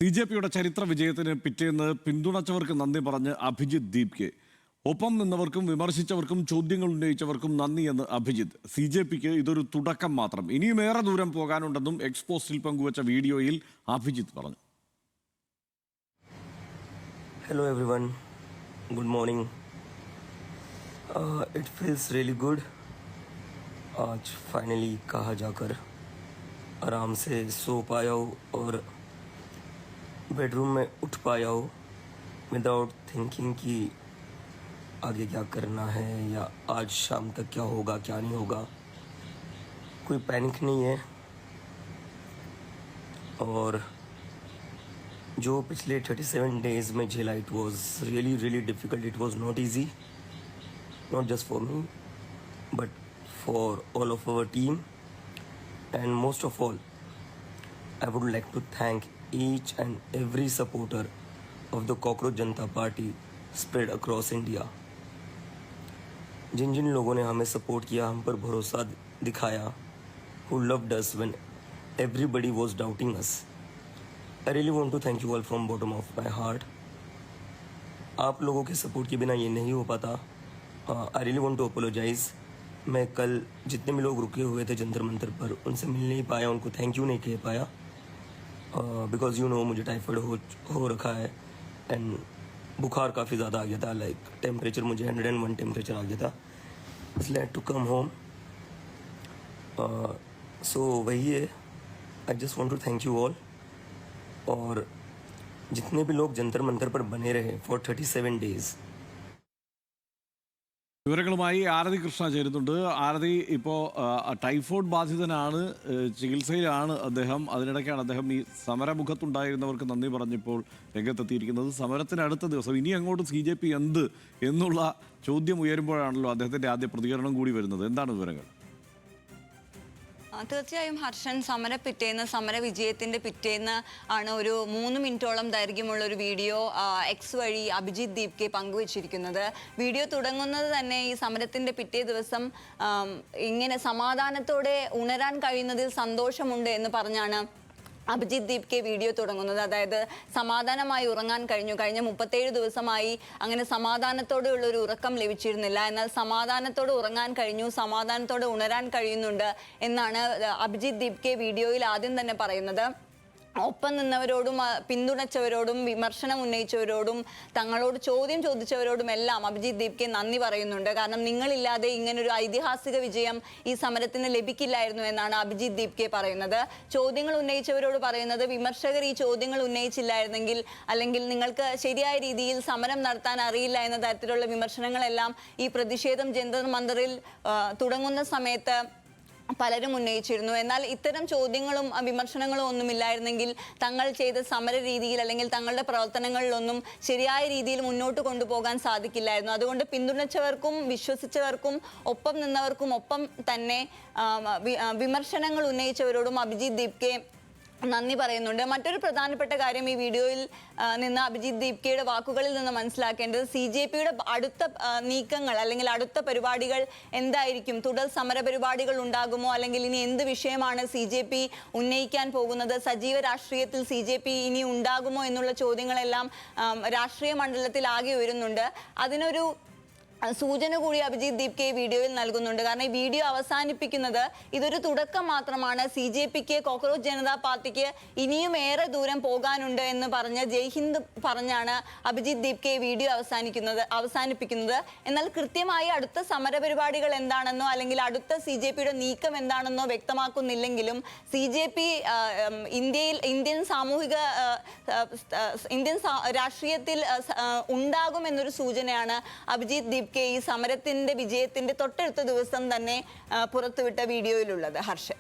ബിജെപിയുടെ ചരിത്ര വിജയത്തിന് പിറ്റേന്ന് പിന്തുണച്ചവർക്ക് നന്ദി പറഞ്ഞ് അഭിജിത്ത് ദീപ്കെ. ഒപ്പം നിന്നവർക്കും വിമർശിച്ചവർക്കും ചോദ്യങ്ങൾ ഉന്നയിച്ചവർക്കും നന്ദിയെന്ന് അഭിജിത്ത്. സിജെപിക്ക് ഇതൊരു തുടക്കം മാത്രം, ഇനിയും ഏറെ ദൂരം പോകാനുണ്ടെന്നും എക്സ്പോസ്റ്റിൽ പങ്കുവച്ച വീഡിയോയിൽ അഭിജിത്ത് പറഞ്ഞു. Hello everyone, good morning. It feels really good. आज फाइनली कहा जाकर आराम से सो पाया हूँ और बेडरूम में उठ पाया हूँ विदाउट थिंकिंग कि आगे क्या करना है या आज शाम तक क्या होगा क्या नहीं होगा. कोई पैनिक नहीं है. और जो पिछले 37 डेज में झेला, it was really difficult. It was not easy, not just for me but for all of our team. And most of all I would like to thank each and every supporter of the Cockroach Janta Party spread across India. जिन जिन लोगों ने हमें support किया, हम पर भरोसा दिखाया, who loved us when everybody was doubting us. I really want to thank you all from bottom of my heart. आप लोगों के सपोर्ट के बिना ये नहीं हो पाता. I really want to apologize. मैं कल जितने भी लोग रुके हुए थे जंतर मंतर पर, उनसे मिल नहीं पाया, उनको थैंक यू नहीं कह पाया. बिकॉज यू नो मुझे टाइफाइड हो रखा है एंड बुखार काफ़ी ज़्यादा आ गया था. लाइक टेम्परेचर मुझे 101 टेम्परेचर आ गया था, इसलिए टू कम होम. सो वही है. I just want to thank you all. और जितने भी लोग जंतर मंतर पर बने रहे फॉर 37 डेज. വിവരങ്ങളുമായി ആരതി കൃഷ്ണ ചേരുന്നുണ്ട്. ആരതി, ഇപ്പോൾ ടൈഫോയിഡ് ബാധിതനാണ്, ചികിത്സയിലാണ് അദ്ദേഹം. അതിനിടയ്ക്കാണ് അദ്ദേഹം ഈ സമരമുഖത്തുണ്ടായിരുന്നവർക്ക് നന്ദി പറഞ്ഞപ്പോൾ രംഗത്തെത്തിയിരിക്കുന്നത്. സമരത്തിന് അടുത്ത ദിവസം ഇനി അങ്ങോട്ട് CJP എന്ത് എന്നുള്ള ചോദ്യം ഉയരുമ്പോഴാണല്ലോ അദ്ദേഹത്തിൻ്റെ ആദ്യ പ്രതികരണം കൂടി വരുന്നത്. എന്താണ് വിവരങ്ങൾ? തീർച്ചയായും ഹർഷൻ, സമര വിജയത്തിന്റെ പിറ്റേന്ന് ആണ് ഒരു 3 മിനിറ്റോളം ദൈർഘ്യമുള്ള ഒരു വീഡിയോ എക്സ് വഴി അഭിജിത്ത് ദീപ്കെ പങ്കുവച്ചിരിക്കുന്നത്. വീഡിയോ തുടങ്ങുന്നത് തന്നെ ഈ സമരത്തിന്റെ പിറ്റേ ദിവസം ഇങ്ങനെ സമാധാനത്തോടെ ഉണരാൻ കഴിയുന്നതിൽ സന്തോഷമുണ്ട് എന്ന് പറഞ്ഞാണ് അഭിജിത്ത് ദീപ്കെ വീഡിയോ തുടങ്ങുന്നത്. അതായത് സമാധാനമായി ഉറങ്ങാൻ കഴിഞ്ഞു, കഴിഞ്ഞ 37 ദിവസമായി അങ്ങനെ സമാധാനത്തോടെയുള്ള ഒരു ഉറക്കം ലഭിച്ചിരുന്നില്ല, എന്നാൽ സമാധാനത്തോടെ ഉറങ്ങാൻ കഴിഞ്ഞു, സമാധാനത്തോടെ ഉണരാൻ കഴിയുന്നുണ്ട് എന്നാണ് അഭിജിത്ത് ദീപ്കെ വീഡിയോയിൽ ആദ്യം തന്നെ പറയുന്നത്. ഒപ്പം നിന്നവരോടും പിന്തുണച്ചവരോടും വിമർശനം ഉന്നയിച്ചവരോടും തങ്ങളോട് ചോദ്യം ചോദിച്ചവരോടും എല്ലാം അഭിജിത്ത് ദീപ്കെ നന്ദി പറയുന്നുണ്ട്. കാരണം നിങ്ങളില്ലാതെ ഇങ്ങനൊരു ഐതിഹാസിക വിജയം ഈ സമരത്തിന് ലഭിക്കില്ലായിരുന്നു എന്നാണ് അഭിജിത്ത് ദീപ്കെ പറയുന്നത്. ചോദ്യങ്ങൾ ഉന്നയിച്ചവരോട് പറയുന്നത്, വിമർശകർ ഈ ചോദ്യങ്ങൾ ഉന്നയിച്ചില്ലായിരുന്നെങ്കിൽ അല്ലെങ്കിൽ നിങ്ങൾക്ക് ശരിയായ രീതിയിൽ സമരം നടത്താൻ അറിയില്ല എന്ന തരത്തിലുള്ള വിമർശനങ്ങളെല്ലാം ഈ പ്രതിഷേധം ജന്തർ മന്ദറിൽ തുടങ്ങുന്ന സമയത്ത് പലരും ഉന്നയിച്ചിരുന്നു. എന്നാൽ ഇത്തരം ചോദ്യങ്ങളും വിമർശനങ്ങളും ഒന്നുമില്ലായിരുന്നെങ്കിൽ തങ്ങൾ ചെയ്ത സമര രീതിയിൽ അല്ലെങ്കിൽ തങ്ങളുടെ പ്രവർത്തനങ്ങളിലൊന്നും ശരിയായ രീതിയിൽ മുന്നോട്ട് കൊണ്ടുപോകാൻ സാധിക്കില്ലായിരുന്നു. അതുകൊണ്ട് പിന്തുണച്ചവർക്കും വിശ്വസിച്ചവർക്കും ഒപ്പം നിന്നവർക്കും ഒപ്പം തന്നെ വിമർശനങ്ങൾ ഉന്നയിച്ചവരോടും അഭിജിത്ത് ദീപ്കെ നന്ദി പറയുന്നുണ്ട്. മറ്റൊരു പ്രധാനപ്പെട്ട കാര്യം ഈ വീഡിയോയിൽ നിന്ന് അഭിജിത്ത് ദീപ്കയുടെ വാക്കുകളിൽ നിന്ന് മനസ്സിലാക്കേണ്ടത്, CJPയുടെ അടുത്ത നീക്കങ്ങൾ അല്ലെങ്കിൽ അടുത്ത പരിപാടികൾ എന്തായിരിക്കും, തുടർ സമര പരിപാടികൾ ഉണ്ടാകുമോ, അല്ലെങ്കിൽ ഇനി എന്ത് വിഷയമാണ് CJP ഉന്നയിക്കാൻ പോകുന്നത്, സജീവ രാഷ്ട്രീയത്തിൽ CJP ഇനി ഉണ്ടാകുമോ എന്നുള്ള ചോദ്യങ്ങളെല്ലാം രാഷ്ട്രീയ മണ്ഡലത്തിൽ ആകെ ഉയരുന്നുണ്ട്. അതിനൊരു സൂചന കൂടി അഭിജിത്ത് ദീപ്കെ ഈ വീഡിയോയിൽ നൽകുന്നുണ്ട്. കാരണം ഈ വീഡിയോ അവസാനിപ്പിക്കുന്നത് ഇതൊരു തുടക്കം മാത്രമാണ്, CJPക്ക് കോക്രോച്ച് ജനതാ പാർട്ടിക്ക് ഇനിയും ഏറെ ദൂരം പോകാനുണ്ട് എന്ന് പറഞ്ഞ് ജയ് ഹിന്ദ് പറഞ്ഞാണ് അഭിജിത്ത് ദീപ്കെ വീഡിയോ അവസാനിപ്പിക്കുന്നത്. എന്നാൽ കൃത്യമായി അടുത്ത സമരപരിപാടികൾ എന്താണെന്നോ അല്ലെങ്കിൽ അടുത്ത CJPയുടെ നീക്കം എന്താണെന്നോ വ്യക്തമാക്കുന്നില്ലെങ്കിലും CJP ഇന്ത്യൻ രാഷ്ട്രീയത്തിൽ ഉണ്ടാകുമെന്നൊരു സൂചനയാണ് അഭിജിത്ത് ദീപ്കെ ഈ സമരത്തിന്റെ വിജയത്തിന്റെ തൊട്ടടുത്ത ദിവസം തന്നെ പുറത്തുവിട്ട വീഡിയോയിലുള്ളത്. ഹർഷൻ.